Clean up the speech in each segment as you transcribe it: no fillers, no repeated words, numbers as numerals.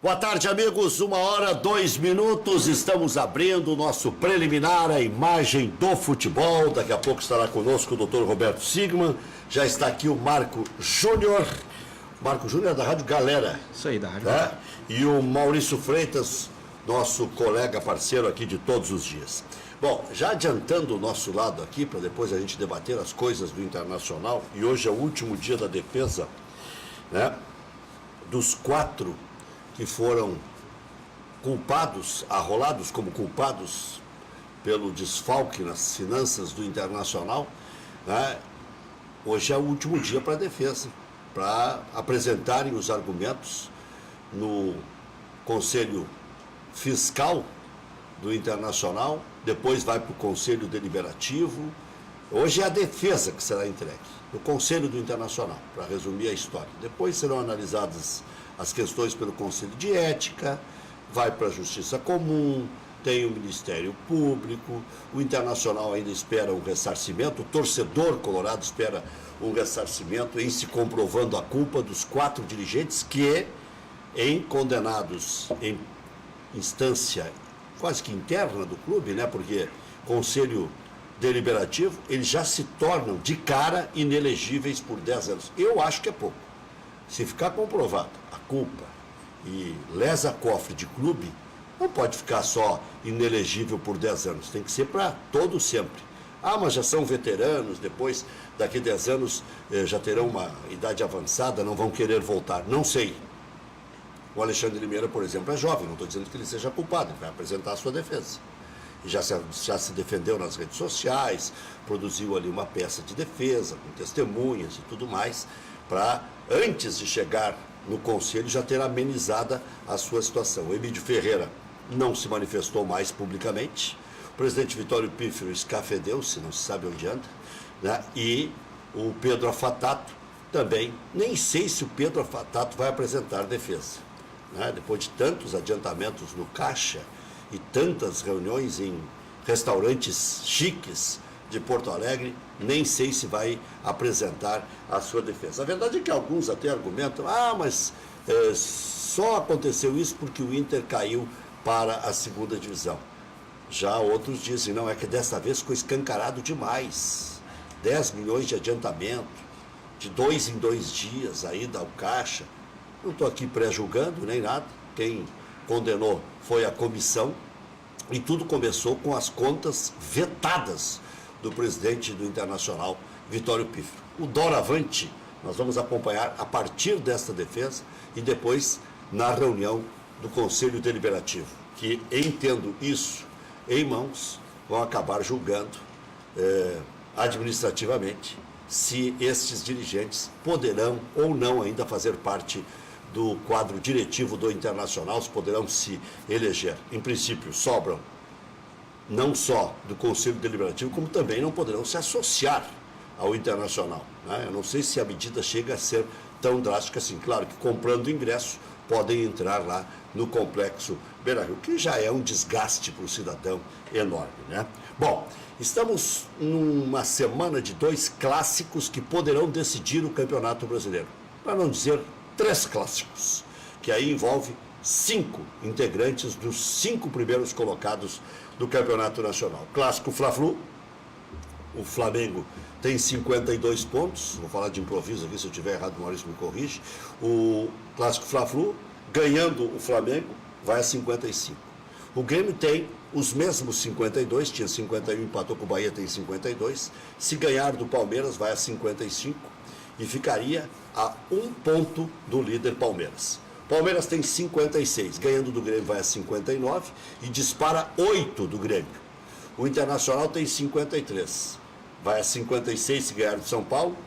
Boa tarde, amigos. 1h02. Estamos abrindo o nosso preliminar, a imagem do futebol. Daqui a pouco estará conosco o Dr. Roberto Sigman. Já está aqui o Marco Júnior. Marco Júnior é da Rádio Galera. Isso aí, da Rádio Galera. E o Maurício Freitas, nosso colega parceiro aqui de todos os dias. Bom, já adiantando o nosso lado aqui, para depois a gente debater as coisas do Internacional, e hoje é o último dia da defesa, né, dos 4 que foram culpados, arrolados como culpados pelo desfalque nas finanças do Internacional, né? Hoje é o último dia para a defesa, para apresentarem os argumentos no Conselho Fiscal do Internacional, depois vai para o Conselho Deliberativo. Hoje é a defesa que será entregue no Conselho do Internacional, para resumir a história. Depois serão analisadas as questões pelo Conselho de Ética, vai para a Justiça Comum, tem o Ministério Público, o Internacional ainda espera um ressarcimento, o torcedor colorado espera um ressarcimento em se comprovando a culpa dos 4 dirigentes que, em condenados em instância quase que interna do clube, né, porque Conselho Deliberativo, eles já se tornam de cara inelegíveis por 10 anos. Eu acho que é pouco. Se ficar comprovado a culpa e lesa cofre de clube, não pode ficar só inelegível por 10 anos, tem que ser para todo sempre. Ah, mas já são veteranos, depois, daqui a 10 anos, já terão uma idade avançada, não vão querer voltar. Não sei. O Alexandre Limeira, por exemplo, é jovem, não estou dizendo que ele seja culpado, ele vai apresentar a sua defesa. E já se defendeu nas redes sociais, produziu ali uma peça de defesa, com testemunhas e tudo mais, para, antes de chegar no Conselho, já ter amenizada a sua situação. O Emílio Ferreira não se manifestou mais publicamente, o presidente Vitório Pífero escafedeu-se, não se sabe onde anda, né? E o Pedro Afatato também, nem sei se o Pedro Afatato vai apresentar defesa, né? Depois de tantos adiantamentos no caixa e tantas reuniões em restaurantes chiques de Porto Alegre, nem sei se vai apresentar a sua defesa. A verdade é que alguns até argumentam, mas só aconteceu isso porque o Inter caiu para a segunda divisão. Já outros dizem, não, é que dessa vez ficou escancarado demais. 10 milhões de adiantamento, de 2 em 2 dias, a ida ao caixa. Não estou aqui pré-julgando nem nada, quem condenou foi a comissão, e tudo começou com as contas vetadas do presidente do Internacional, Vitório Pífero. O doravante nós vamos acompanhar a partir desta defesa e depois na reunião do Conselho Deliberativo, que, entendo isso em mãos, vão acabar julgando administrativamente se estes dirigentes poderão ou não ainda fazer parte do quadro diretivo do Internacional, se poderão se eleger. Em princípio, sobram não só do Conselho Deliberativo, como também não poderão se associar ao Internacional, né? Eu não sei se a medida chega a ser tão drástica assim. Claro que comprando ingresso podem entrar lá no Complexo Beira-Rio, que já é um desgaste para o cidadão enorme, né? Bom, estamos numa semana de 2 clássicos que poderão decidir o Campeonato Brasileiro, para não dizer 3 clássicos, que aí envolve 5 integrantes dos 5 primeiros colocados do Campeonato Nacional. Clássico Fla-Flu, o Flamengo tem 52 pontos, vou falar de improviso aqui, se eu estiver errado o Maurício me corrige. O Clássico Fla-Flu, ganhando o Flamengo, vai a 55. O Grêmio tem os mesmos 52, tinha 51, empatou com o Bahia, tem 52. Se ganhar do Palmeiras, vai a 55 e ficaria a 1 ponto do líder Palmeiras. Palmeiras tem 56, ganhando do Grêmio vai a 59 e dispara 8 do Grêmio. O Internacional tem 53, vai a 56 se ganhar do São Paulo.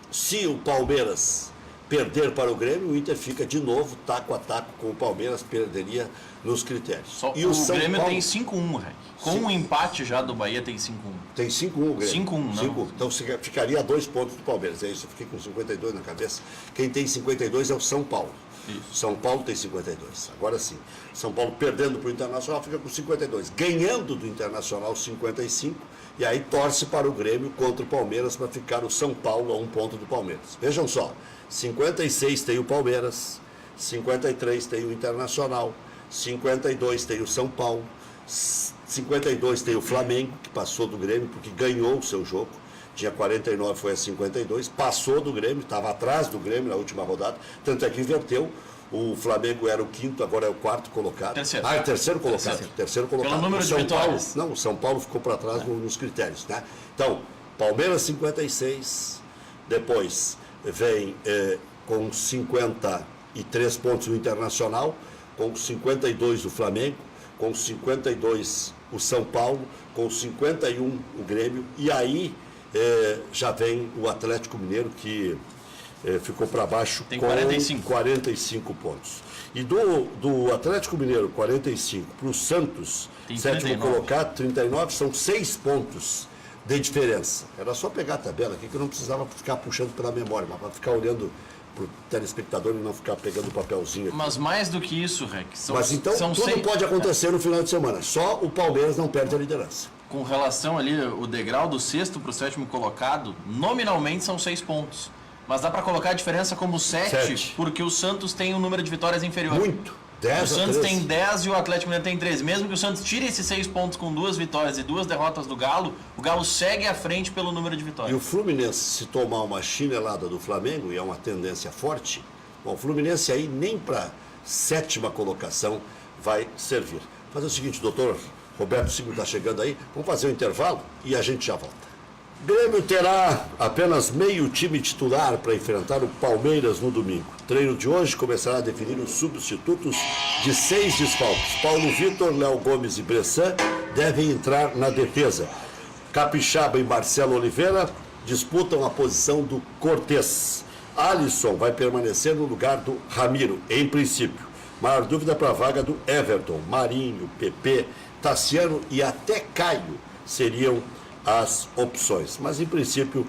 Se o Palmeiras perder para o Grêmio, o Inter fica de novo taco a taco com o Palmeiras, perderia nos critérios. E o Grêmio tem 5-1, com o empate já do Bahia tem 5-1. Tem 5-1 o Grêmio. 5-1, não. Então ficaria a 2 pontos do Palmeiras, é isso, eu fiquei com 52 na cabeça. Quem tem 52 é o São Paulo. Isso. São Paulo tem 52. Agora sim, São Paulo perdendo para o Internacional fica com 52. Ganhando do Internacional 55, e aí torce para o Grêmio contra o Palmeiras para ficar o São Paulo a 1 ponto do Palmeiras. Vejam só, 56 tem o Palmeiras, 53 tem o Internacional, 52 tem o São Paulo, 52 tem o Flamengo, que passou do Grêmio porque ganhou o seu jogo. Tinha 49, foi a 52, passou do Grêmio, estava atrás do Grêmio na última rodada, tanto é que inverteu. O Flamengo era o quinto, agora é o quarto colocado. Terceiro. É terceiro colocado. Terceiro colocado. Pelo número de vitórias. Não, o São Paulo ficou para trás nos critérios, né? Então, Palmeiras 56, depois vem com 53 pontos o Internacional, com 52 o Flamengo, com 52 o São Paulo, com 51 o Grêmio, e aí já vem o Atlético Mineiro, que ficou para baixo tem com 45 pontos. E do Atlético Mineiro, 45, para o Santos, sétimo colocado, 39, são 6 pontos de diferença. Era só pegar a tabela aqui, que eu não precisava ficar puxando pela memória, mas para ficar olhando para o telespectador e não ficar pegando o papelzinho aqui. Mas mais do que isso, Rec, mas então tudo pode acontecer no final de semana. Só o Palmeiras não perde a liderança. Com relação ali, o degrau do sexto para o sétimo colocado, nominalmente são 6 pontos. Mas dá para colocar a diferença como 7, porque o Santos tem um número de vitórias inferior. Muito. 10 o Santos tem 10 e o Atlético Mineiro tem 13. Mesmo que o Santos tire esses 6 pontos com 2 vitórias e 2 derrotas do Galo, o Galo segue à frente pelo número de vitórias. E o Fluminense, se tomar uma chinelada do Flamengo, e é uma tendência forte, bom, o Fluminense aí nem para 7ª colocação vai servir. Fazer o seguinte, doutor Roberto Signo está chegando aí, vamos fazer um intervalo e a gente já volta. Grêmio terá apenas meio time titular para enfrentar o Palmeiras no domingo. O treino de hoje começará a definir os substitutos de 6 desfalques. Paulo Vitor, Léo Gomes e Bressan devem entrar na defesa. Capixaba e Marcelo Oliveira disputam a posição do Cortez. Alisson vai permanecer no lugar do Ramiro, em princípio. Maior dúvida para a vaga do Everton, Marinho, Pepe, Tassiano e até Caio seriam as opções. Mas, em princípio,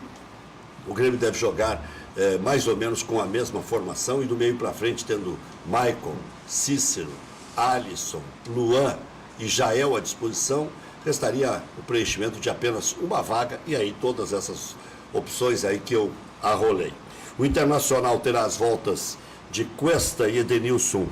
o Grêmio deve jogar mais ou menos com a mesma formação e do meio para frente tendo Maicon, Cícero, Alisson, Luan e Jael à disposição. Restaria o preenchimento de apenas uma vaga e aí todas essas opções aí que eu arrolei. O Internacional terá as voltas de Cuesta e Edenilson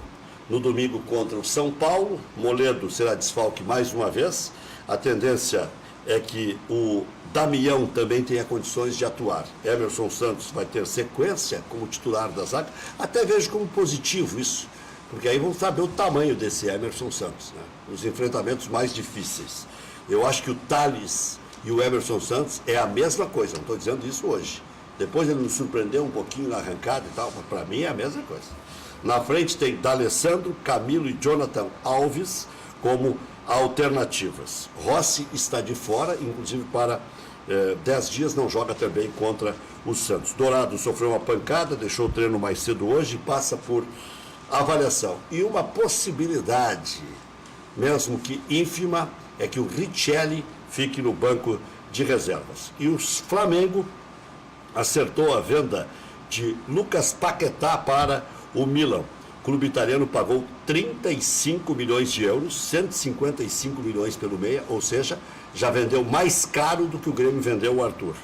no domingo contra o São Paulo. Moledo será desfalque mais uma vez. A tendência é que o Damião também tenha condições de atuar. Emerson Santos vai ter sequência como titular da zaga. Até vejo como positivo isso, porque aí vamos saber o tamanho desse Emerson Santos, né? Os enfrentamentos mais difíceis. Eu acho que o Thales e o Emerson Santos é a mesma coisa, não estou dizendo isso hoje. Depois ele nos surpreendeu um pouquinho na arrancada e tal, mas para mim é a mesma coisa. Na frente tem D'Alessandro, Camilo e Jonathan Alves como alternativas. Rossi está de fora, inclusive para 10 dias não joga também contra o Santos. Dourado sofreu uma pancada, deixou o treino mais cedo hoje e passa por avaliação. E uma possibilidade, mesmo que ínfima, é que o Richelli fique no banco de reservas. E o Flamengo acertou a venda de Lucas Paquetá para o Milan. O clube italiano pagou 35 milhões de euros, 155 milhões pelo meia, ou seja, já vendeu mais caro do que o Grêmio vendeu o Arthur.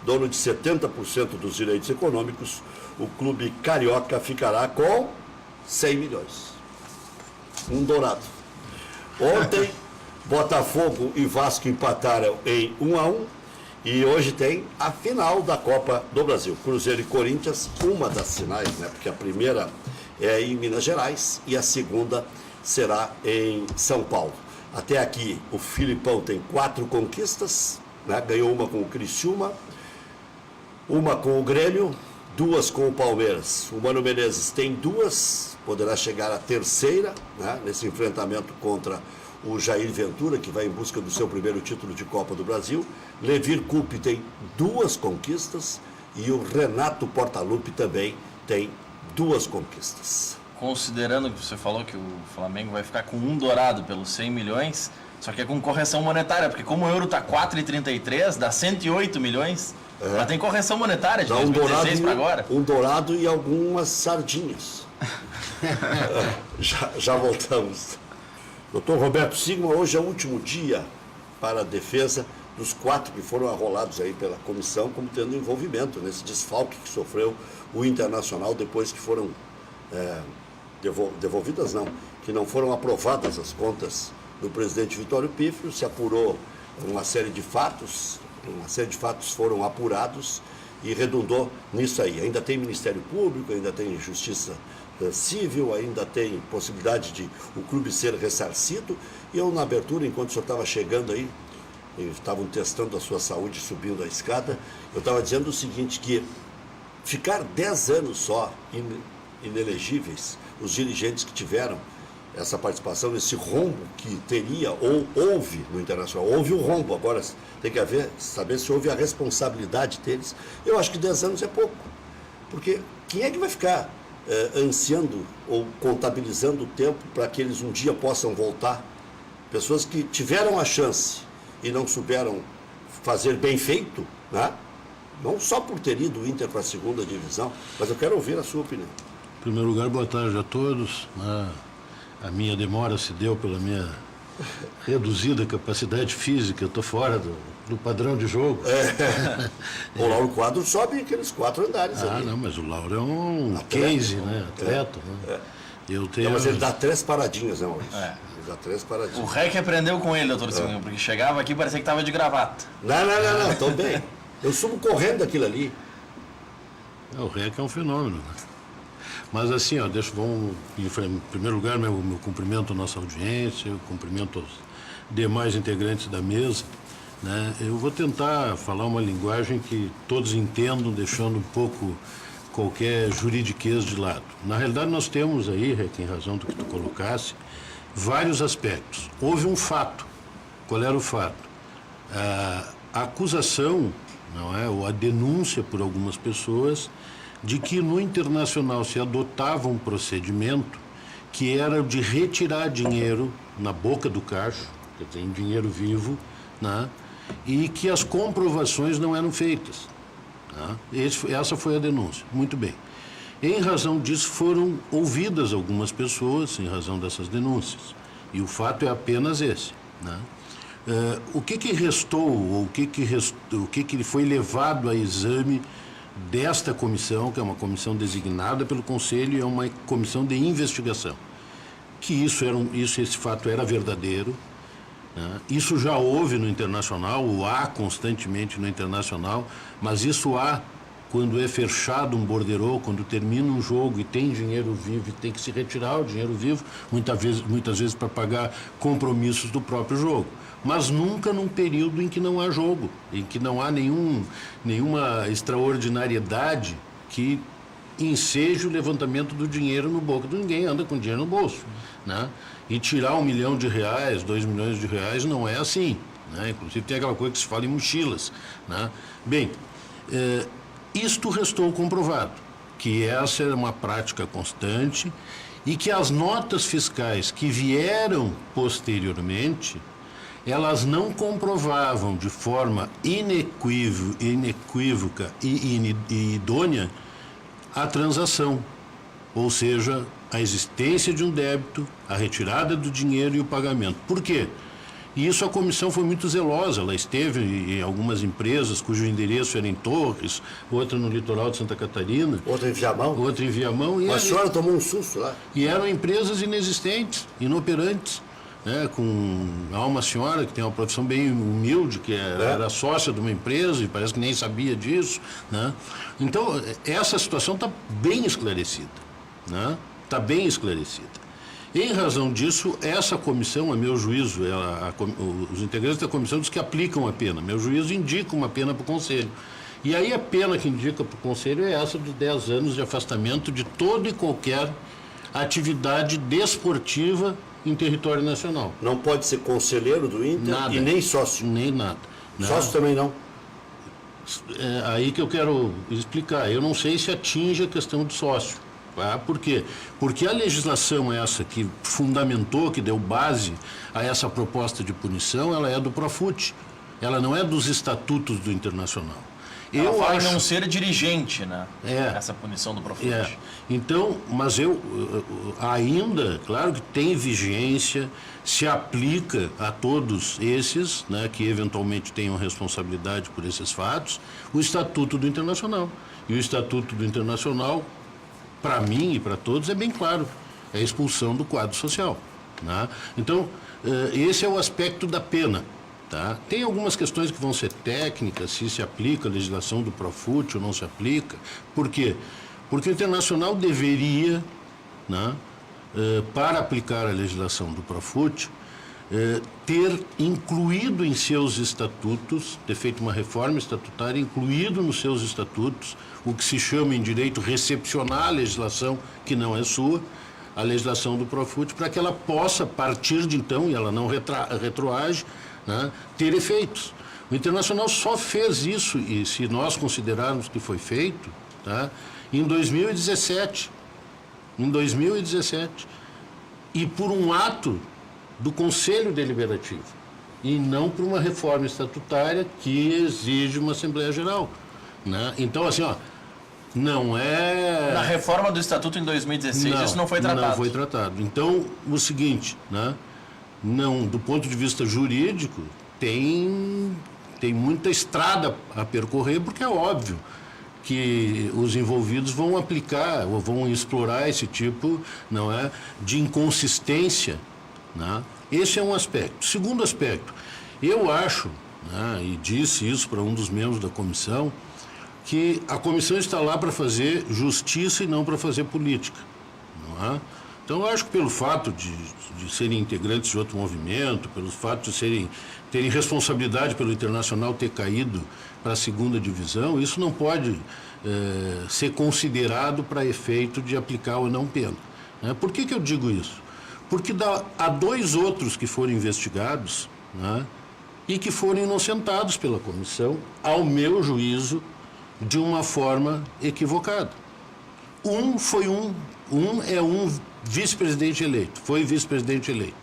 Dono de 70% dos direitos econômicos, o clube carioca ficará com 100 milhões. Um dourado. Ontem, Botafogo e Vasco empataram em 1-1 e hoje tem a final da Copa do Brasil. Cruzeiro e Corinthians, uma das finais, né? Porque a primeira é em Minas Gerais e a segunda será em São Paulo. Até aqui o Filipão tem 4 conquistas, né? Ganhou uma com o Criciúma, uma com o Grêmio, 2 com o Palmeiras. O Mano Menezes tem 2, poderá chegar à terceira, né? Nesse enfrentamento contra o Jair Ventura, que vai em busca do seu primeiro título de Copa do Brasil. Levir Coupe tem 2 conquistas e o Renato Portaluppi também tem 2 conquistas. Considerando que você falou que o Flamengo vai ficar com um dourado pelos 100 milhões, só que é com correção monetária, porque como o euro está 4,33, dá 108 milhões, mas tem correção monetária de 2016 para agora. Um dourado e algumas sardinhas. já voltamos. Doutor Roberto Sigma, hoje é o último dia para a defesa dos 4 que foram arrolados aí pela comissão, como tendo envolvimento nesse desfalque que sofreu o Internacional depois que foram devolvidas não, que não foram aprovadas as contas do presidente Vitório Pífero, se apurou uma série de fatos foram apurados e redundou nisso aí. Ainda tem Ministério Público, ainda tem Justiça Civil, ainda tem possibilidade de o clube ser ressarcido. E eu, na abertura, enquanto o senhor estava chegando aí, estavam testando a sua saúde subindo a escada, eu estava dizendo o seguinte, que ficar 10 anos só inelegíveis, os dirigentes que tiveram essa participação, esse rombo que teria ou houve no Internacional, houve o rombo, agora tem que saber se houve a responsabilidade deles. Eu acho que 10 anos é pouco, porque quem é que vai ficar ansiando ou contabilizando o tempo para que eles um dia possam voltar? Pessoas que tiveram a chance e não souberam fazer bem feito, né? Não só por ter ido o Inter para a segunda divisão, mas eu quero ouvir a sua opinião. Em primeiro lugar, boa tarde a todos. A minha demora se deu pela minha reduzida capacidade física, eu estou fora do padrão de jogo. O Lauro Quadro sobe aqueles 4 andares ali. Não, mas o Lauro é um case, né? Atleta. Né? Eu tenho... Não, mas ele dá 3 paradinhas, né, Maurício? Ele dá 3 paradinhas. O REC aprendeu com ele, doutor Silvinho, porque chegava aqui e parecia que estava de gravata. Não, estou bem. Eu subo correndo daquilo ali. O REC é um fenômeno, né? Mas assim, vamos, em primeiro lugar, meu cumprimento à nossa audiência, eu cumprimento aos demais integrantes da mesa, né? Eu vou tentar falar uma linguagem que todos entendam, deixando um pouco qualquer juridiquez de lado. Na realidade, nós temos aí, em razão do que tu colocasse, vários aspectos. Houve um fato. Qual era o fato? A acusação, não é, ou a denúncia por algumas pessoas de que no Internacional se adotava um procedimento que era de retirar dinheiro na boca do caixa, quer dizer, em dinheiro vivo, né, e que as comprovações não eram feitas. Né? Essa foi a denúncia. Muito bem. Em razão disso, foram ouvidas algumas pessoas, em razão dessas denúncias. E o fato é apenas esse. Né? O que restou, ou o que foi levado a exame desta comissão, que é uma comissão designada pelo Conselho e é uma comissão de investigação, que esse fato era verdadeiro, né? Isso já houve no Internacional, ou há constantemente no Internacional, mas isso há quando é fechado um borderô, quando termina um jogo e tem dinheiro vivo e tem que se retirar o dinheiro vivo, muitas vezes para pagar compromissos do próprio jogo. Mas nunca num período em que não há jogo, em que não há nenhuma extraordinariedade que enseje o levantamento do dinheiro no bolso. Ninguém anda com dinheiro no bolso, né? E tirar R$1 milhão, R$2 milhões não é assim, né? Inclusive tem aquela coisa que se fala em mochilas, né? Bem, isto restou comprovado, que essa é uma prática constante e que as notas fiscais que vieram posteriormente, elas não comprovavam de forma inequívoca e idônea a transação, ou seja, a existência de um débito, a retirada do dinheiro e o pagamento. Por quê? E isso a comissão foi muito zelosa, ela esteve em algumas empresas cujo endereço era em Torres, outra no litoral de Santa Catarina. Outra em Viamão. E a senhora tomou um susto lá. E eram empresas inexistentes, inoperantes. Né, há uma senhora que tem uma profissão bem humilde, que era sócia de uma empresa e parece que nem sabia disso, né? Então, essa situação está bem esclarecida, né? Está bem esclarecida. Em razão disso, essa comissão, a meu juízo, os integrantes da comissão dizem que aplicam a pena. Meu juízo indica uma pena para o Conselho. E aí a pena que indica para o Conselho é essa dos 10 anos de afastamento de toda e qualquer atividade desportiva em território nacional. Não pode ser conselheiro do Inter nada, e nem sócio? Nem nada. Sócio também não? É aí que eu quero explicar. Eu não sei se atinge a questão do sócio. Tá? Por quê? Porque a legislação essa que fundamentou, que deu base a essa proposta de punição, ela é do Profut. Ela não é dos estatutos do Internacional. Ela fala em não ser dirigente, né? É. Essa punição do Profut. É. Então, mas eu ainda, claro que tem vigência, se aplica a todos esses, né, que eventualmente tenham responsabilidade por esses fatos, o Estatuto do Internacional. E o Estatuto do Internacional, para mim e para todos, é bem claro. é a expulsão do quadro social. Né? Então, esse é o aspecto da pena. Tá? Tem algumas questões que vão ser técnicas, se aplica a legislação do Profut ou não se aplica. Por quê? Porque o Internacional deveria, né, para aplicar a legislação do Profut, ter incluído em seus estatutos, ter feito uma reforma estatutária, incluído nos seus estatutos, o que se chama em direito recepcionar a legislação que não é sua, a legislação do Profut, para que ela possa, a partir de então, e ela não retroage, né, ter efeitos. O Internacional só fez isso, e se nós considerarmos que foi feito, tá, em 2017. Em 2017. E por um ato do Conselho Deliberativo, e não por uma reforma estatutária que exige uma Assembleia Geral. Né? Então, assim, ó, não é... Na reforma do Estatuto em 2016, isso não foi tratado. Não foi tratado. Então, o seguinte, né? Não, do ponto de vista jurídico, tem muita estrada a percorrer, porque é óbvio que os envolvidos vão aplicar ou vão explorar esse tipo, não é, de inconsistência. Né? Esse é um aspecto. Segundo aspecto, eu acho, né, e disse isso para um dos membros da comissão, que a comissão está lá para fazer justiça e não para fazer política. Não é? Então, eu acho que pelo fato de serem integrantes de outro movimento, pelo fato de terem responsabilidade pelo Internacional ter caído para a segunda divisão, isso não pode ser considerado para efeito de aplicar ou não pena. Né? Por que eu digo isso? Porque há 2 outros que foram investigados, né, e que foram inocentados pela comissão, ao meu juízo, de uma forma equivocada. Um é um vice-presidente eleito, foi vice-presidente eleito.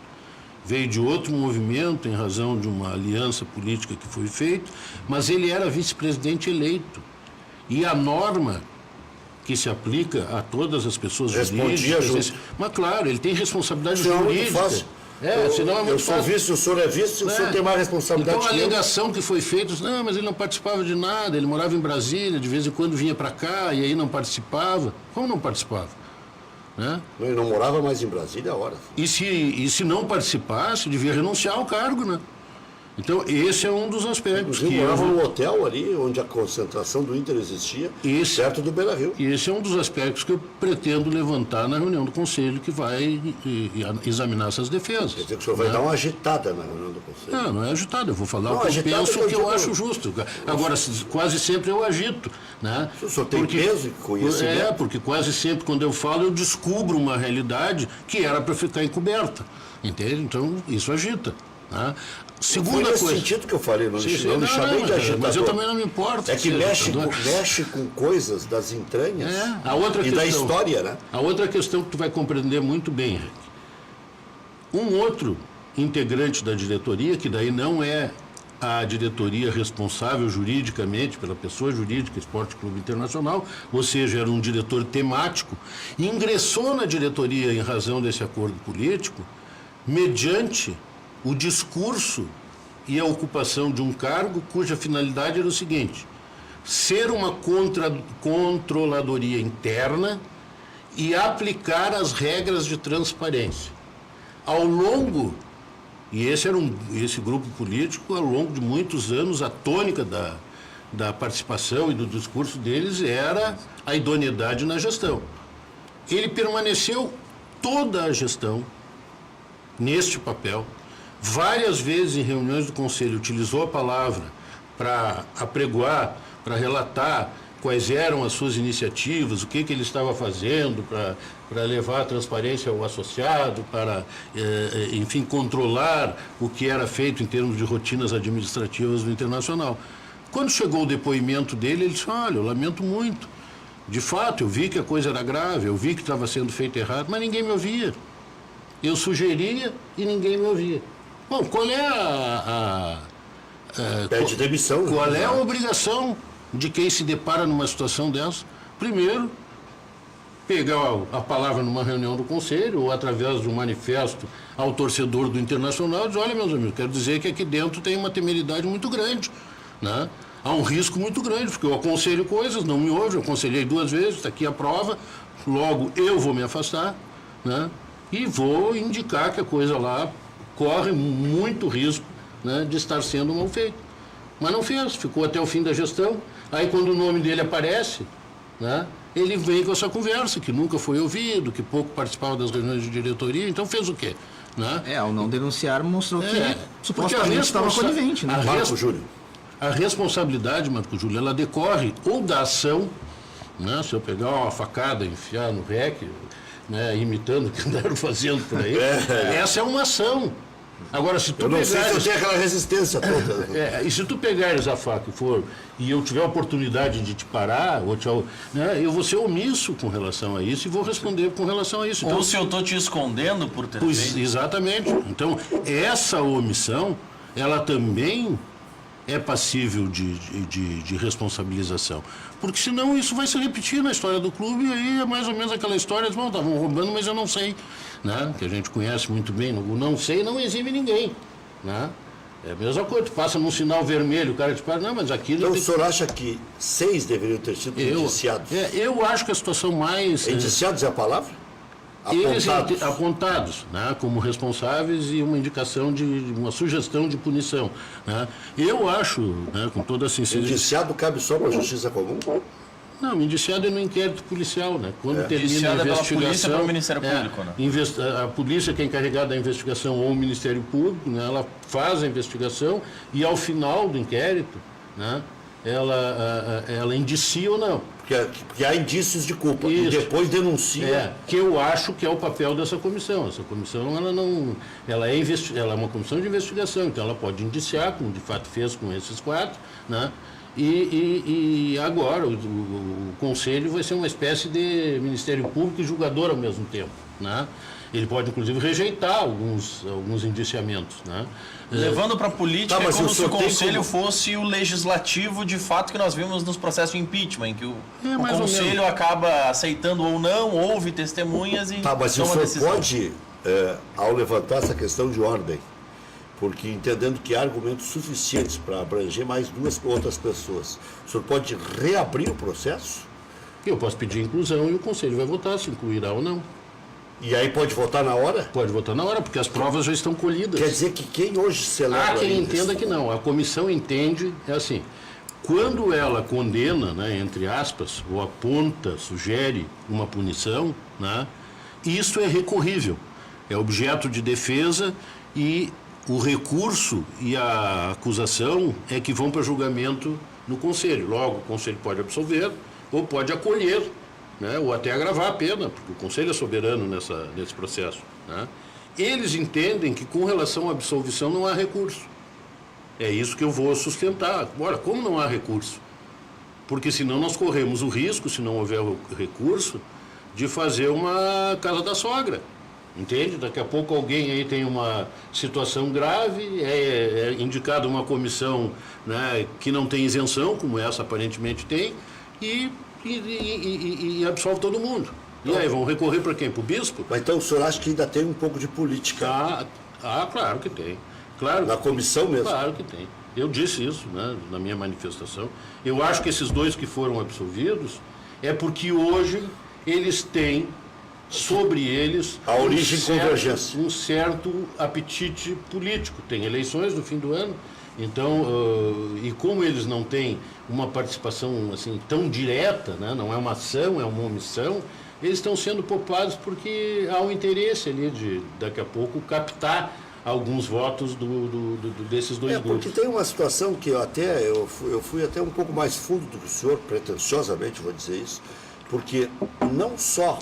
Veio de outro movimento em razão de uma aliança política que foi feita, mas ele era vice-presidente eleito. E a norma que se aplica a todas as pessoas jurídicas... Mas, claro, ele tem responsabilidade jurídica. Senão é muito fácil. Eu sou vice, o senhor é vice, o senhor tem mais responsabilidade. Então, a alegação que foi feita, não, mas ele não participava de nada, ele morava em Brasília, de vez em quando vinha para cá e aí não participava. Como não participava? Né? Ele não morava mais em Brasília há horas. E se não participasse, devia renunciar ao cargo, né? Então, esse é um dos aspectos. Inclusive, morava no hotel ali, onde a concentração do Inter existia, perto do Beira-Rio. E esse é um dos aspectos que eu pretendo levantar na reunião do Conselho, que vai examinar essas defesas. Quer dizer que o senhor vai dar uma agitada na reunião do Conselho? Não é agitada, eu vou falar o que eu penso, o que eu acho justo. Agora, quase sempre eu agito. Né? O senhor tem peso e conhecimento? Porque quase sempre, quando eu falo, eu descubro uma realidade que era para ficar encoberta. Entende? Então, isso agita. Né? Segunda coisa. Sentido que eu falei, não chamei de agitador. Mas eu também não me importo. É que mexe com coisas das entranhas da história, né? A outra questão que tu vai compreender muito bem, Henrique. Um outro integrante da diretoria, que daí não é a diretoria responsável juridicamente pela pessoa jurídica Esporte Clube Internacional, ou seja, era um diretor temático, ingressou na diretoria em razão desse acordo político, mediante o discurso e a ocupação de um cargo cuja finalidade era o seguinte: ser uma controladoria interna e aplicar as regras de transparência. Ao longo, e esse grupo político, ao longo de muitos anos, a tônica da participação e do discurso deles era a idoneidade na gestão. Ele permaneceu toda a gestão neste papel. Várias vezes em reuniões do Conselho utilizou a palavra para apregoar, para relatar quais eram as suas iniciativas, o que ele estava fazendo para levar a transparência ao associado, para, enfim, controlar o que era feito em termos de rotinas administrativas do Internacional. Quando chegou o depoimento dele, ele disse: olha, eu lamento muito. De fato, eu vi que a coisa era grave, eu vi que estava sendo feito errado, mas ninguém me ouvia. Eu sugeria e ninguém me ouvia. Bom, qual é pede demissão. Qual é a obrigação de quem se depara numa situação dessa? Primeiro, pegar a palavra numa reunião do Conselho ou através de um manifesto ao torcedor do Internacional e dizer: olha, meus amigos, quero dizer que aqui dentro tem uma temeridade muito grande, né? Há um risco muito grande, porque eu aconselho coisas, não me ouve, eu aconselhei 2 vezes, está aqui a prova, logo eu vou me afastar. né? E vou indicar que a coisa lá corre muito risco, né, de estar sendo mal feito. Mas não fez, ficou até o fim da gestão. Aí quando o nome dele aparece, né, ele vem com essa conversa, que nunca foi ouvido, que pouco participava das reuniões de diretoria, então fez o quê? Né? Ao não denunciar, mostrou que supostamente estava conivente. Né? Marco Júlio. A responsabilidade, Marco Júlio, ela decorre ou da ação, né, se eu pegar uma facada e enfiar no REC, né, imitando o que andaram fazendo por aí, essa é uma ação. Agora, se tu Eu não sei se eu pegares, tenho aquela resistência toda. e se tu pegares a faca e eu tiver a oportunidade de te parar, né, eu vou ser omisso com relação a isso e vou responder com relação a isso. Ou Então, se eu estou te escondendo por ter pois, feito. exatamente. Então, essa omissão, ela também é passível de responsabilização. Porque senão isso vai se repetir na história do clube e aí é mais ou menos aquela história de, bom, estavam roubando, mas eu não sei, né? Que a gente conhece muito bem. O não sei não exime ninguém, né? É a mesma coisa, tu passa num sinal vermelho, o cara te fala, não, mas aquilo... Então o senhor acha que 6 deveriam ter sido indiciados? Eu acho que a situação mais... Indiciados é a palavra? Eles Apontados? apontados, né, como responsáveis e uma indicação de uma sugestão de punição, né? Eu acho, né, com toda a sinceridade... Indiciado cabe só para a justiça comum? Não, indiciado é no inquérito policial, né? Quando termina Indiciado a é pela investigação... polícia pelo Ministério Público, né? A polícia que é encarregada da investigação ou o Ministério Público, né, ela faz a investigação e ao final do inquérito, né, ela indicia ou não. Porque há indícios de culpa. Isso. E depois denuncia. Que eu acho que é o papel dessa comissão. Essa comissão, ela é uma comissão de investigação, então ela pode indiciar, como de fato fez com esses 4, né? E agora o Conselho vai ser uma espécie de Ministério Público e julgador ao mesmo tempo, né? Ele pode, inclusive, rejeitar alguns indiciamentos, né? Levando para a política, mas é como o se o senhor tem Conselho como- fosse o legislativo de fato que nós vimos nos processos de impeachment, em que o mais ou Conselho menos. acaba aceitando ou não, ouve testemunhas e Tá, mas o toma senhor decisão. pode, ao levantar essa questão de ordem, porque entendendo que há argumentos suficientes para abranger mais 2 outras pessoas, o senhor pode reabrir o processo? Eu posso pedir inclusão e o Conselho vai votar se incluirá ou não. E aí pode votar na hora? Pode votar na hora, porque as provas já estão colhidas. Quer dizer que quem hoje celebra Há quem isso- entenda que não. A comissão entende, é assim, quando ela condena, né, entre aspas, ou aponta, sugere uma punição, né, isso é recorrível. É objeto de defesa e o recurso e a acusação é que vão para julgamento no Conselho. Logo, o Conselho pode absolver ou pode acolher, né, ou até agravar a pena, porque o Conselho é soberano nesse processo, né? Eles entendem que com relação à absolvição não há recurso. É isso que eu vou sustentar. Ora, como não há recurso? Porque senão nós corremos o risco, se não houver o recurso, de fazer uma casa da sogra. Entende? Daqui a pouco alguém aí tem uma situação grave, é indicada uma comissão, né, que não tem isenção, como essa aparentemente tem, e absolve todo mundo. E aí, vão recorrer para quem? Para o bispo? Mas então o senhor acha que ainda tem um pouco de política Claro que tem. Claro na que comissão tem. mesmo? Claro que tem. Eu disse isso, né, na minha manifestação. Eu acho que esses 2 que foram absolvidos é porque hoje eles têm sobre eles A origem convergência. um certo apetite político. Tem eleições no fim do ano, então, e como eles não têm uma participação assim tão direta, né, não é uma ação, é uma omissão, eles estão sendo poupados porque há um interesse ali de, daqui a pouco, captar alguns votos desses 2 grupos. Porque tem uma situação que eu fui até um pouco mais fundo do que o senhor, pretensiosamente vou dizer isso, porque não só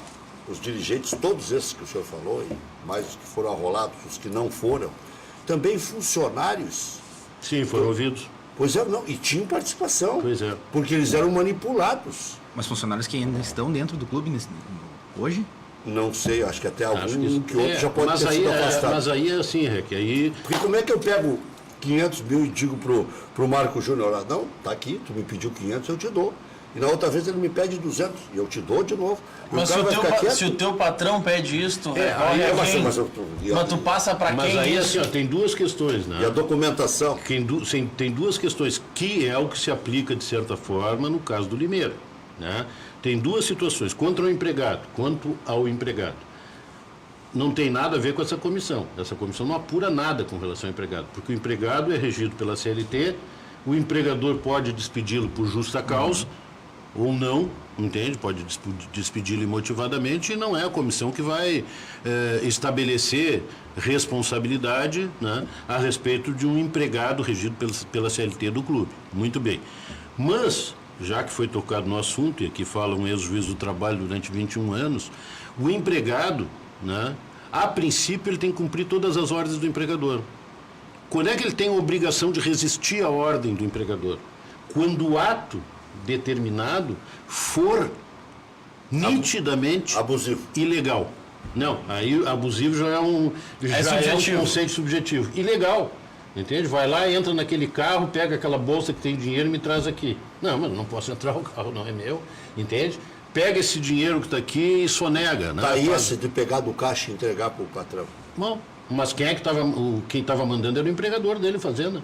os dirigentes, todos esses que o senhor falou, e mais os que foram arrolados, os que não foram, também funcionários. Sim, foram ouvidos. Pois é, não, e tinham participação. Pois é. Porque eles eram manipulados. Mas funcionários que ainda estão dentro do clube hoje? Não sei, acho que até algum Acho que outro já pode mas ter aí, sido afastado. mas aí é assim, Rec, aí... Porque como é que eu pego 500 mil e digo pro Marco Júnior, não, tá aqui, tu me pediu 500, eu te dou. E na outra vez ele me pede 200 e eu te dou de novo. E Mas o cara vai ficar quieto. se o teu patrão pede isso, tu recorre aí a mas- quem? mas eu- Mas tu passa para Mas quem aí, isso? assim, ó, tem 2 questões, né? E a documentação. Tem 2 questões, que é o que se aplica, de certa forma, no caso do Limeira, né? Tem 2 situações, quanto ao empregado. não tem nada a ver com essa comissão. Essa comissão não apura nada com relação ao empregado, porque o empregado é regido pela CLT, o empregador pode despedi-lo por justa causa ou não, entende? Pode despedi-lo imotivadamente, e não é a comissão que vai estabelecer responsabilidade, né, a respeito de um empregado regido pela CLT do clube. Muito bem. Mas, já que foi tocado no assunto, e aqui fala um ex-juiz do trabalho durante 21 anos, o empregado, né, a princípio, ele tem que cumprir todas as ordens do empregador. Quando é que ele tem a obrigação de resistir à ordem do empregador? Quando o ato determinado for nitidamente abusivo, ilegal. Não, aí abusivo já é um conceito subjetivo. Ilegal, entende? Vai lá, entra naquele carro, pega aquela bolsa que tem dinheiro e me traz aqui. Não, mas não posso entrar, o carro não é meu, entende? Pega esse dinheiro que está aqui e sonega. Né? Daí essa de pegar do caixa e entregar para o patrão. Bom, mas quem estava mandando era o empregador dele fazendo.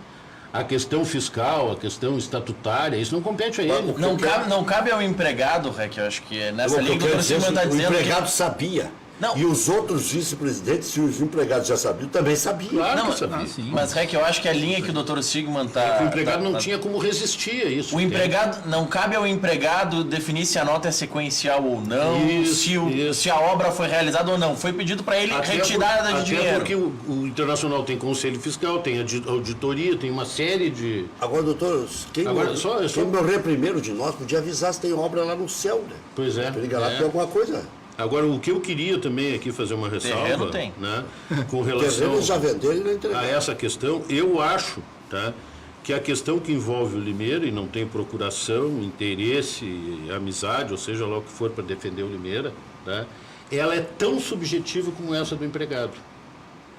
A questão fiscal, a questão estatutária, isso não compete a ele. Não cabe ao empregado, que eu acho que é nessa linha que o doutor Sigmund está dizendo. O empregado sabia. Não. E os outros vice-presidentes, se os empregados já sabiam, também sabiam. Claro que sabia. Mas, eu acho que a linha que o doutor Sigmund está... o empregado não tinha como resistir a isso. O empregado, não cabe ao empregado definir se a nota é sequencial ou não, se a obra foi realizada ou não. Foi pedido para ele retirada de dinheiro. Até porque o Internacional tem conselho fiscal, tem auditoria, tem uma série de... Agora, doutor, quem morrer primeiro de nós podia avisar se tem obra lá no céu, né? Pois é. Periga lá tem alguma coisa. Agora, o que eu queria também aqui fazer uma ressalva, né, com relação já venderam e não entregaram. A essa questão, eu acho, tá, que a questão que envolve o Limeira, e não tem procuração, interesse, amizade, ou seja lá o que for para defender o Limeira, tá, ela é tão subjetiva como essa do empregado.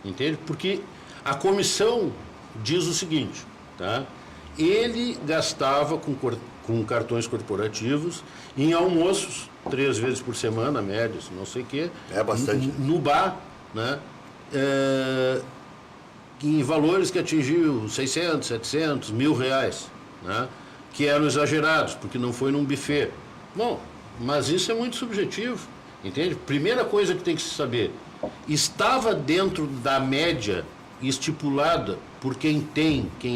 Entende? Porque a comissão diz o seguinte, tá, ele gastava com cartões corporativos em almoços 3 vezes por semana, média, não sei o quê. É bastante. No bar, né? Em valores que atingiam 600, 700, R$1.000, né? Que eram exagerados, porque não foi num buffet. Bom, mas isso é muito subjetivo, entende? Primeira coisa que tem que se saber, estava dentro da média estipulada por quem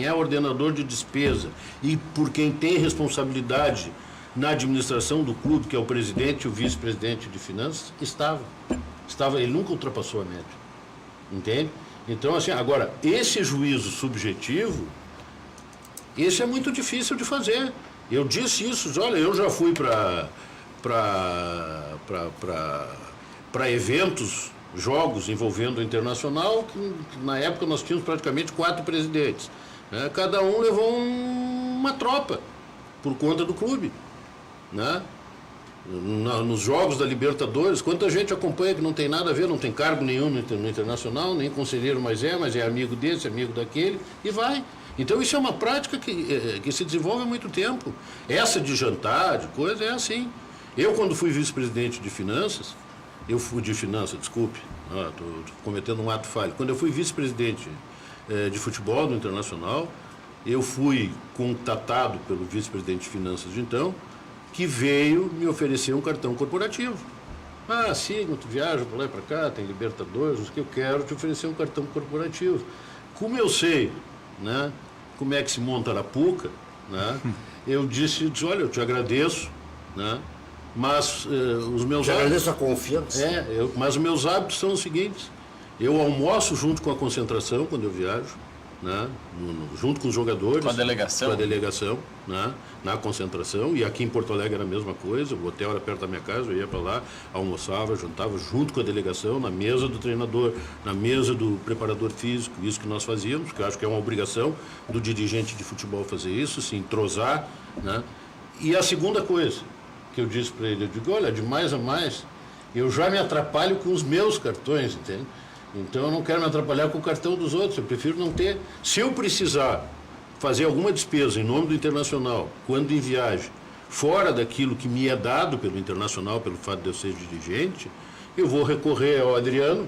é ordenador de despesa e por quem tem responsabilidade na administração do clube, que é o presidente e o vice-presidente de finanças, estava, ele nunca ultrapassou a média, entende? Então, assim, agora, esse juízo subjetivo, esse é muito difícil de fazer. Eu disse isso, olha, eu já fui para eventos, jogos envolvendo o Internacional, que na época nós tínhamos praticamente 4 presidentes, né? Cada um levou uma tropa por conta do clube, né? Nos jogos da Libertadores, quanta gente acompanha que não tem nada a ver, não tem cargo nenhum no Internacional, nem conselheiro mas é amigo desse, amigo daquele, e vai. Então isso é uma prática que se desenvolve há muito tempo. Essa de jantar, de coisa, é assim. Eu, quando fui vice-presidente de finanças, desculpe, estou cometendo um ato falho. Quando eu fui vice-presidente de futebol do Internacional, eu fui contatado pelo vice-presidente de finanças de então, que veio me oferecer um cartão corporativo. Ah, sim, tu viaja para lá e para cá, tem Libertadores, eu quero te oferecer um cartão corporativo. Como eu sei, né, como é que se monta a arapuca, né, eu disse, olha, eu te agradeço, né, mas os meus hábitos... agradeço a confiança. Mas os meus hábitos são os seguintes. Eu almoço junto com a concentração, quando eu viajo, né, junto com os jogadores. Com a delegação. Com a delegação, né, na concentração. E aqui em Porto Alegre era a mesma coisa. O hotel era perto da minha casa, eu ia para lá, almoçava, jantava junto com a delegação, na mesa do treinador, na mesa do preparador físico. Isso que nós fazíamos, que eu acho que é uma obrigação do dirigente de futebol fazer isso, se entrosar, né. E a segunda coisa que eu disse para ele, eu digo, olha, de mais a mais, eu já me atrapalho com os meus cartões, entende? Então eu não quero me atrapalhar com o cartão dos outros, eu prefiro não ter. Se eu precisar fazer alguma despesa em nome do Internacional, quando em viagem, fora daquilo que me é dado pelo Internacional, pelo fato de eu ser dirigente, eu vou recorrer ao Adriano,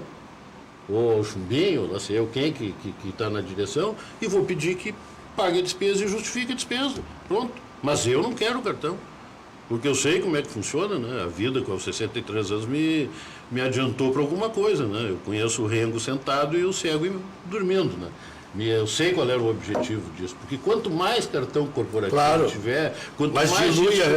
ou ao Chumbinho, ou não sei eu quem que está na direção, e vou pedir que pague a despesa e justifique a despesa. Pronto. Mas eu não quero o cartão. Porque eu sei como é que funciona, né? A vida com os 63 anos me adiantou para alguma coisa, né? Eu conheço o rengo sentado e o cego dormindo, né? Eu sei qual era o objetivo disso, porque quanto mais cartão corporativo tiver, quanto mais dilui a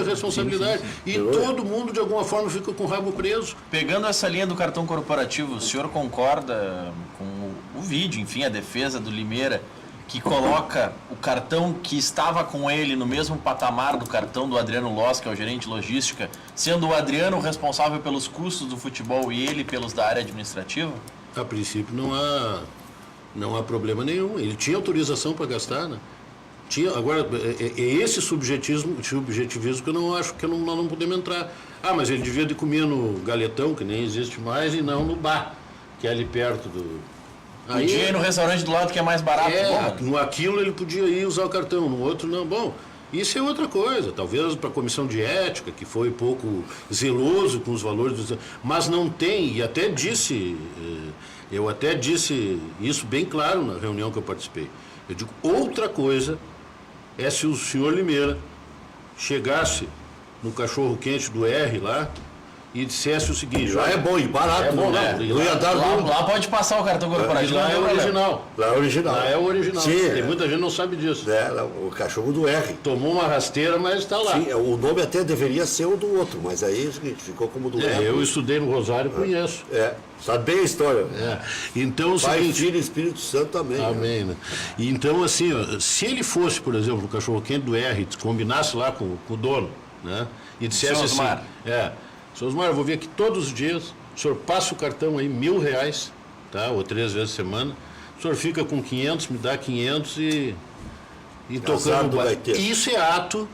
responsabilidade. E todo mundo, de alguma forma, fica com o rabo preso. Pegando essa linha do cartão corporativo, o senhor concorda com o vídeo, enfim, a defesa do Limeira, que coloca o cartão que estava com ele no mesmo patamar do cartão do Adriano Loss, que é o gerente de logística, sendo o Adriano responsável pelos custos do futebol e ele pelos da área administrativa? A princípio não há problema nenhum. Ele tinha autorização para gastar, né? Agora, é esse subjetivismo que eu não acho que nós não podemos entrar. Ah, mas ele devia de comer no Galetão, que nem existe mais, e não no bar, que é ali perto do... Podia ir no restaurante do lado que é mais barato. No aquilo ele podia ir usar o cartão, no outro não. Bom, isso é outra coisa. Talvez para a comissão de ética, que foi pouco zeloso com os valores, mas não tem, e até disse, eu até disse isso bem claro na reunião que eu participei. Eu digo, outra coisa é se o senhor Limeira chegasse no cachorro-quente do R lá e dissesse o seguinte... Lá é bom e barato, é bom, né? Lá pode passar o cartão corporativo. Lá é original. Lá é original. Lá é o original. Sim, tem muita gente que não sabe disso. O cachorro do R. Tomou uma rasteira, mas está lá. Sim, o nome até deveria ser o do outro, mas aí é o seguinte, ficou como do R. Eu estudei no Rosário e conheço. Sabe bem a história. Então, Pai, Filho e Espírito Santo também. Amém, né? Então, assim, ó, se ele fosse, por exemplo, o cachorro-quente do R, combinasse lá com o dono, né? E dissesse assim... Seu Osmar, eu vou vir aqui todos os dias, o senhor passa o cartão aí, R$1.000, tá? Ou 3 vezes a semana, o senhor fica com 500, me dá 500 e tocando... Isso é ato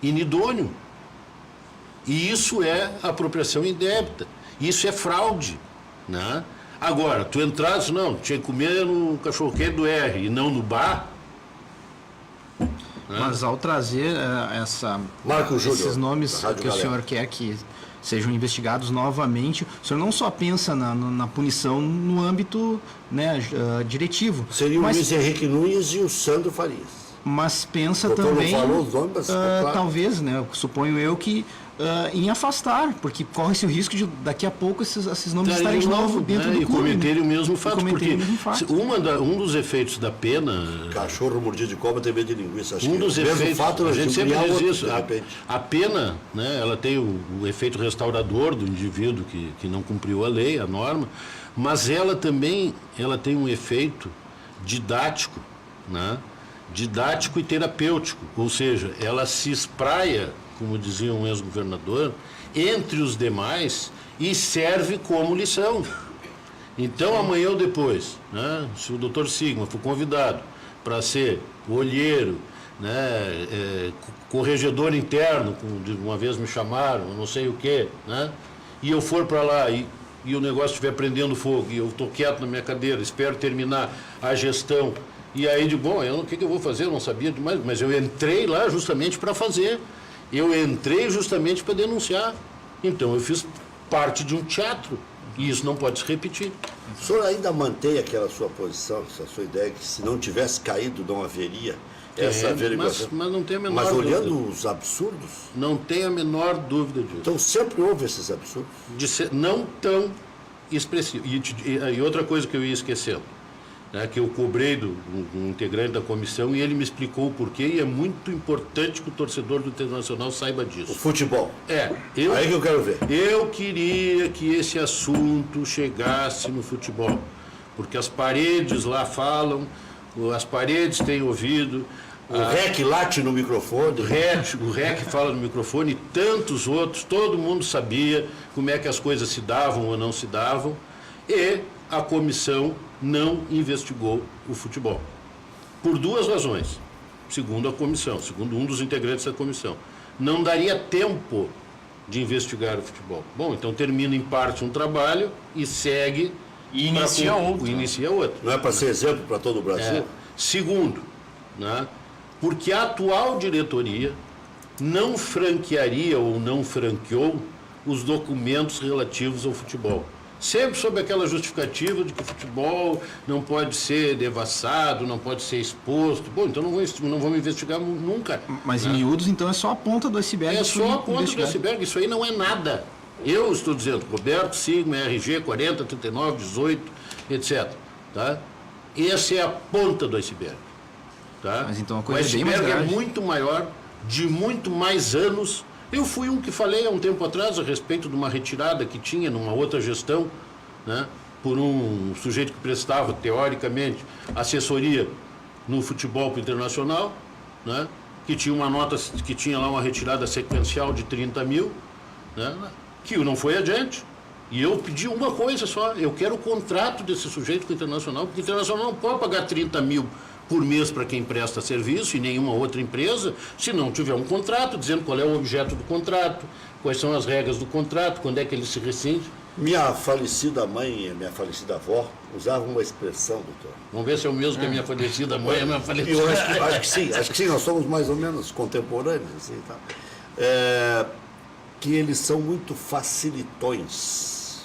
inidôneo. E isso é apropriação indébita. Isso é fraude, né? Agora, tu entrasse, não, tinha que comer no cachorro-quente do R e não no bar... Mas ao trazer esses nomes que o senhor quer que sejam investigados novamente, o senhor não só pensa na punição no âmbito, né, diretivo. Seria o Luiz Henrique Nunes e o Sandro Farias. Mas pensa também, talvez, né, suponho eu que em afastar, porque corre-se o risco de daqui a pouco esses nomes estarem de novo dentro do clube. E cometerem o mesmo fato, porque um dos efeitos da pena... Cachorro mordido de cobra tem medo de linguiça. Acho dos efeitos, fato, a gente sempre diz isso, a pena, né, ela tem o efeito restaurador do indivíduo que não cumpriu a lei, a norma, mas ela também tem um efeito didático, né, didático e terapêutico, ou seja, ela se espraia, como dizia um ex-governador, entre os demais e serve como lição. Então, amanhã ou depois, né, se o Dr. Sigma for convidado para ser olheiro, né, corregedor interno, como uma vez me chamaram, não sei o quê, né, e eu for para lá e o negócio estiver prendendo fogo e eu estou quieto na minha cadeira, espero terminar a gestão, e aí de bom, o que eu vou fazer? Eu não sabia demais, mas eu entrei lá justamente para fazer. Eu entrei justamente para denunciar. Então, eu fiz parte de um teatro. E isso não pode se repetir. O senhor ainda mantém aquela sua posição, essa sua ideia, que se não tivesse caído, não haveria essa averiguação? Mas não tem a menor dúvida. Mas olhando dúvida. Os absurdos? Não tem a menor dúvida disso. Então, sempre houve esses absurdos? Não tão expressivos. E outra coisa que eu ia esquecendo. Que eu cobrei do integrante da comissão e ele me explicou o porquê, e é muito importante que o torcedor do Internacional saiba disso. O futebol. Aí que eu quero ver. Eu queria que esse assunto chegasse no futebol, porque as paredes lá falam, as paredes têm ouvido. O REC late no microfone. O REC fala no microfone, e tantos outros, todo mundo sabia como é que as coisas se davam ou não se davam, e a comissão não investigou o futebol. Por 2 razões, segundo a comissão, segundo um dos integrantes da comissão. Não daria tempo de investigar o futebol. Bom, então termina em parte um trabalho e segue... E inicia outro. Não é para ser exemplo para todo o Brasil? Segundo, né, porque a atual diretoria não franquearia ou não franqueou os documentos relativos ao futebol. Sempre sob aquela justificativa de que o futebol não pode ser devassado, não pode ser exposto. Bom, então não vamos investigar nunca. Mas em miúdos, então, é só a ponta do iceberg. É só a ponta do iceberg, isso aí não é nada. Eu estou dizendo, Roberto Sigma, RG 40, 39, 18, etc. Tá? Essa é a ponta do iceberg. Tá? Mas então a o coisa é bem mais iceberg grave. é muito maior, de muito mais anos. Eu fui um que falei há um tempo atrás a respeito de uma retirada que tinha numa outra gestão, né, por um sujeito que prestava, teoricamente, assessoria no futebol internacional, né, que tinha uma nota, que tinha lá uma retirada sequencial de 30 mil, né, que não foi adiante. E eu pedi uma coisa só, eu quero o contrato desse sujeito com o Internacional, porque o Internacional não pode pagar 30 mil por mês para quem presta serviço e nenhuma outra empresa, se não tiver um contrato, dizendo qual é o objeto do contrato, quais são as regras do contrato, quando é que ele se rescinde. Minha falecida mãe e minha falecida avó usavam uma expressão, doutor. Vamos ver se é o mesmo que a minha falecida mãe e a minha falecida... Eu acho que sim, nós somos mais ou menos contemporâneos, assim, tá? Que eles são muito facilitões,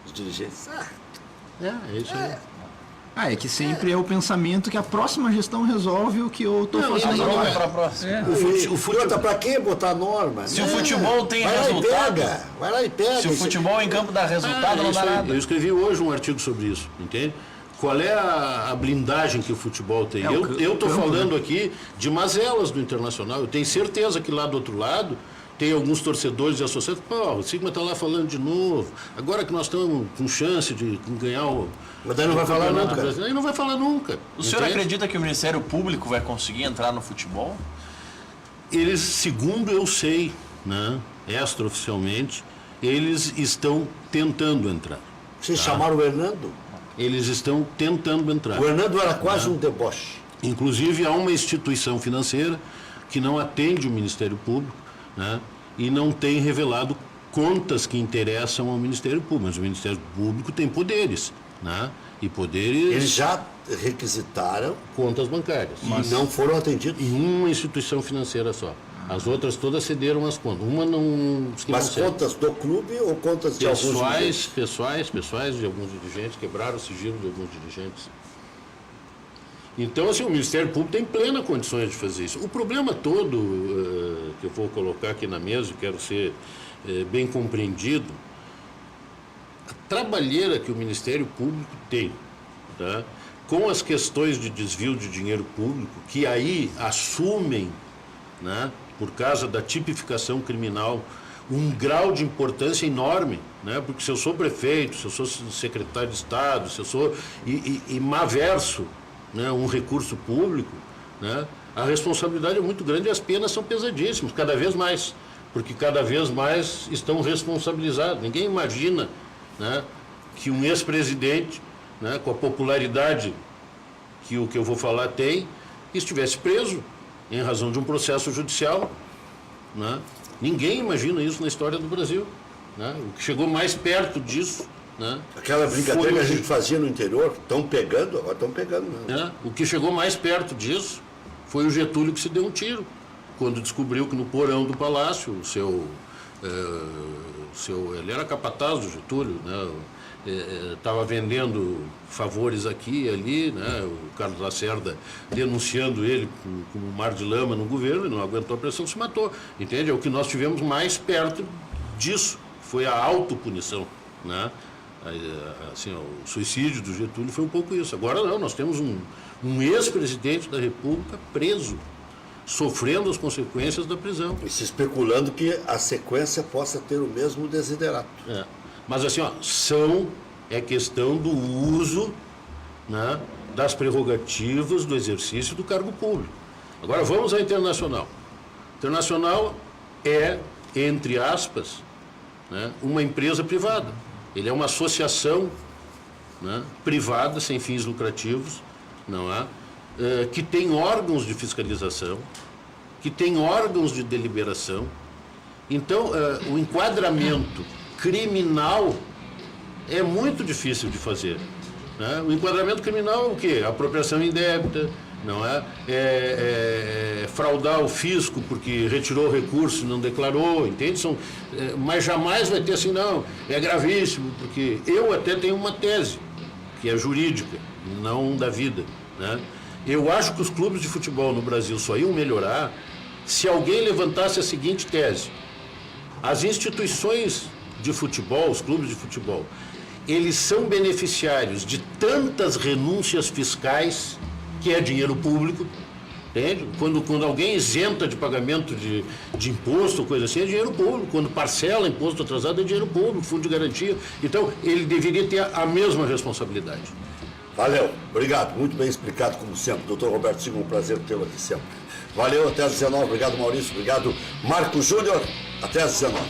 os dirigentes. É isso aí. É que sempre é o pensamento que a próxima gestão resolve o que eu estou fazendo Vamos agora. para a próxima. O futebol, para que botar norma? Se o futebol tem vai resultado... Vai lá e pega. Se o futebol em campo dá resultado, não dá nada. Eu escrevi hoje um artigo sobre isso, entende? Qual é a blindagem que o futebol tem? Eu estou falando aqui de mazelas do Internacional. Eu tenho certeza que lá do outro lado tem alguns torcedores e associados. Pô, o Sigma está lá falando de novo. Agora que nós estamos com chance de ganhar o... Mas daí não vai falar nunca. Aí não vai falar nunca. O senhor acredita que o Ministério Público vai conseguir entrar no futebol? Eles, segundo eu sei, né, extraoficialmente, eles estão tentando entrar. Vocês chamaram o Hernando? Eles estão tentando entrar. O Hernando era quase um deboche. Inclusive, há uma instituição financeira que não atende o Ministério Público, né, e não tem revelado contas que interessam ao Ministério Público. Mas o Ministério Público tem poderes, né, e poderes... Eles já requisitaram contas bancárias. e não foram atendidos. Em uma instituição financeira só. As outras todas cederam as contas. Uma não... Mas contas do clube ou contas de alguns dirigentes? Pessoais de alguns dirigentes, quebraram o sigilo de alguns dirigentes. Então, assim, o Ministério Público tem plena condições de fazer isso. O problema todo que eu vou colocar aqui na mesa, e quero ser bem compreendido, a trabalheira que o Ministério Público tem, tá, com as questões de desvio de dinheiro público, que aí assumem, né, por causa da tipificação criminal, um grau de importância enorme, né, porque se eu sou prefeito, se eu sou secretário de Estado, se eu sou e malverso, né, um recurso público, né, a responsabilidade é muito grande e as penas são pesadíssimas, cada vez mais, porque cada vez mais estão responsabilizados. Ninguém imagina, né, que um ex-presidente, né, com a popularidade que o que eu vou falar tem, estivesse preso em razão de um processo judicial, né? Ninguém imagina isso na história do Brasil, né? O que chegou mais perto disso, né, aquela brincadeira que a gente fazia no interior, estão pegando, agora estão pegando. Né? O que chegou mais perto disso foi o Getúlio que se deu um tiro, quando descobriu que no porão do palácio, ele era capataz do Getúlio, né? Estava vendendo favores aqui e ali, né? O Carlos Lacerda denunciando ele como um mar de lama no governo, e não aguentou a pressão, se matou. Entende? É o que nós tivemos mais perto disso, foi a autopunição, né? Assim, o suicídio do Getúlio foi um pouco isso. Agora não, nós temos um ex-presidente da República preso, sofrendo as consequências da prisão. E se especulando que a sequência possa ter o mesmo desiderato. Mas assim, é questão do uso, né, das prerrogativas do exercício do cargo público. Agora vamos à Internacional. Internacional é, entre aspas, né, uma empresa privada. Ele é uma associação, né, privada, sem fins lucrativos, não é? Que tem órgãos de fiscalização, que tem órgãos de deliberação. Então, o enquadramento criminal é muito difícil de fazer, né? O enquadramento criminal é o quê? Apropriação indébita, não é? Fraudar o fisco porque retirou o recurso e não declarou, entende? Mas jamais vai ter assim, não, é gravíssimo, porque eu até tenho uma tese, que é jurídica, não da vida, né? Eu acho que os clubes de futebol no Brasil só iam melhorar se alguém levantasse a seguinte tese: as instituições de futebol, os clubes de futebol, eles são beneficiários de tantas renúncias fiscais, que é dinheiro público, entende? Quando alguém isenta de pagamento de imposto, coisa assim, é dinheiro público. Quando parcela imposto atrasado, é dinheiro público, fundo de garantia. Então, ele deveria ter a mesma responsabilidade. Valeu, obrigado, muito bem explicado como sempre. Doutor Roberto Sigmund, um prazer tê-lo aqui sempre. Valeu, até às 19, obrigado Maurício, obrigado Marco Júnior, até às 19.